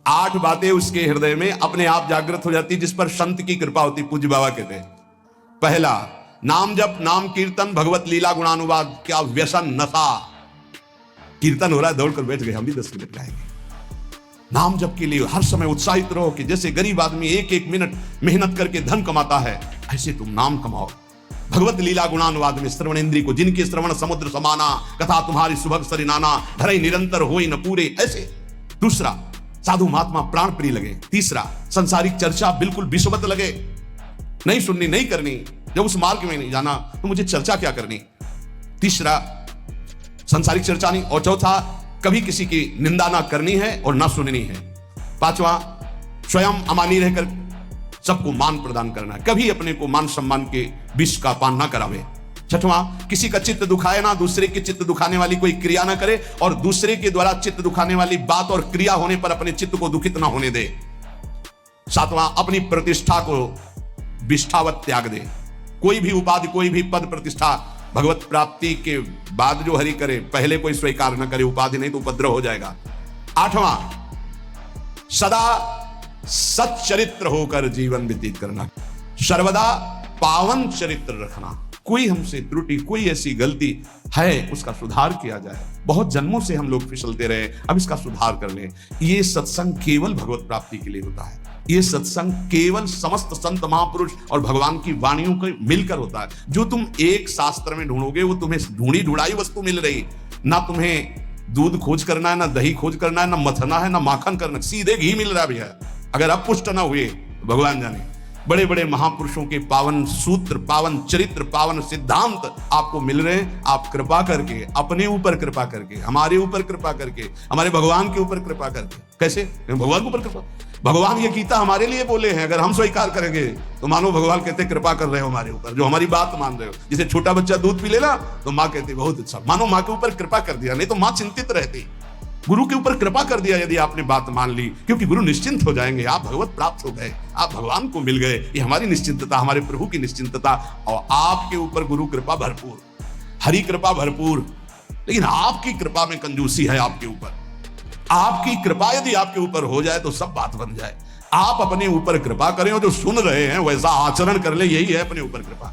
8 बातें उसके हृदय में अपने आप जागृत हो जाती जिस पर संत की कृपा होती। पूज्य बाबा कहते हैं, पहला नाम जप, नाम कीर्तन, भगवत लीला गुणानुवाद। क्या व्यसन, नशा। कीर्तन हो रहा है, दौड़कर बैठ गए, हम भी 10 मिनट लाएंगे। नाम जप के लिए हर समय उत्साहित रहो कि जैसे गरीब आदमी एक एक मिनट मेहनत करके धन कमाता है, ऐसे तुम नाम कमाओ। भगवत लीला गुणानुवाद में श्रवण इंद्री को, जिनके श्रवण समुद्र समाना, कथा तुम्हारी सुभग सरिनाना, धरई निरंतर होई न पूरे, ऐसे। दूसरा, साधु महात्मा प्राण प्रिय लगे। तीसरा, संसारिक चर्चा बिल्कुल विषवत लगे, नहीं सुननी, नहीं करनी। जब उस मार्ग में नहीं जाना तो मुझे चर्चा क्या करनी। तीसरा, संसारिक चर्चा नहीं। और चौथा, कभी किसी की निंदा ना करनी है और ना सुननी है। पांचवा, स्वयं अमानी रहकर सबको मान प्रदान करना, कभी अपने को मान सम्मान के विष का पान ना करावे। छठवां, किसी का चित्त दुखाए ना, दूसरे के चित्त दुखाने वाली कोई क्रिया ना करे और दूसरे के द्वारा चित्त दुखाने वाली बात और क्रिया होने पर अपने चित्त को दुखित ना होने दे। सातवां, अपनी प्रतिष्ठा को विष्ठावत त्याग दे। कोई भी उपाधि, कोई भी पद प्रतिष्ठा भगवत प्राप्ति के बाद जो हरि करे, पहले कोई स्वीकार न करे। उपाधि नहीं तो उपद्रव हो जाएगा। आठवां, सदा सच्चरित्र होकर जीवन व्यतीत करना, सर्वदा पावन चरित्र रखना। कोई हमसे त्रुटि, कोई ऐसी गलती है, उसका सुधार किया जाए। बहुत जन्मों से हम लोग फिसलते रहे, अब इसका सुधार कर लें। ये सत्संग केवल भगवत प्राप्ति के लिए होता है। ये सत्संग केवल समस्त संत महापुरुष और भगवान की वाणियों को मिलकर होता है। जो तुम एक शास्त्र में ढूंढोगे वो तुम्हें ढूंढी ढूंढाई वस्तु मिल रही। ना तुम्हें दूध खोज करना है, ना दही खोज करना है, ना मथना है, ना माखन करना, सीधे घी मिल रहा भैया। अगर आप पुष्ट ना हुए तो भगवान जाने। बड़े बड़े महापुरुषों के पावन सूत्र, पावन चरित्र, पावन सिद्धांत आपको मिल रहे हैं। आप कृपा करके, अपने ऊपर कृपा करके, हमारे ऊपर कृपा करके, हमारे भगवान के ऊपर कृपा करके। कैसे? भगवान के ऊपर कृपा। भगवान ये गीता हमारे लिए बोले हैं, अगर हम स्वीकार करेंगे तो मानो भगवान कहते कृपा कर रहे हो हमारे ऊपर, जो हमारी बात मान रहे हो। जैसे छोटा बच्चा दूध पी लेना तो माँ कहती बहुत अच्छा, मानो माँ के ऊपर कृपा कर दिया, नहीं तो माँ चिंतित रहती। गुरु के ऊपर कृपा कर दिया यदि आपने बात मान ली, क्योंकि गुरु निश्चिंत हो जाएंगे। आप भगवत प्राप्त हो गए, आप भगवान को मिल गए। ये हमारी निश्चिंतता, हमारे प्रभु की निश्चिंतता। और आपके ऊपर गुरु कृपा भरपूर, हरि कृपा भरपूर, लेकिन आपकी कृपा में कंजूसी है आपके ऊपर। आपकी कृपा यदि आपके ऊपर हो जाए तो सब बात बन जाए। आप अपने ऊपर कृपा करें और जो सुन रहे हैं वैसा आचरण कर ले, यही है अपने ऊपर कृपा।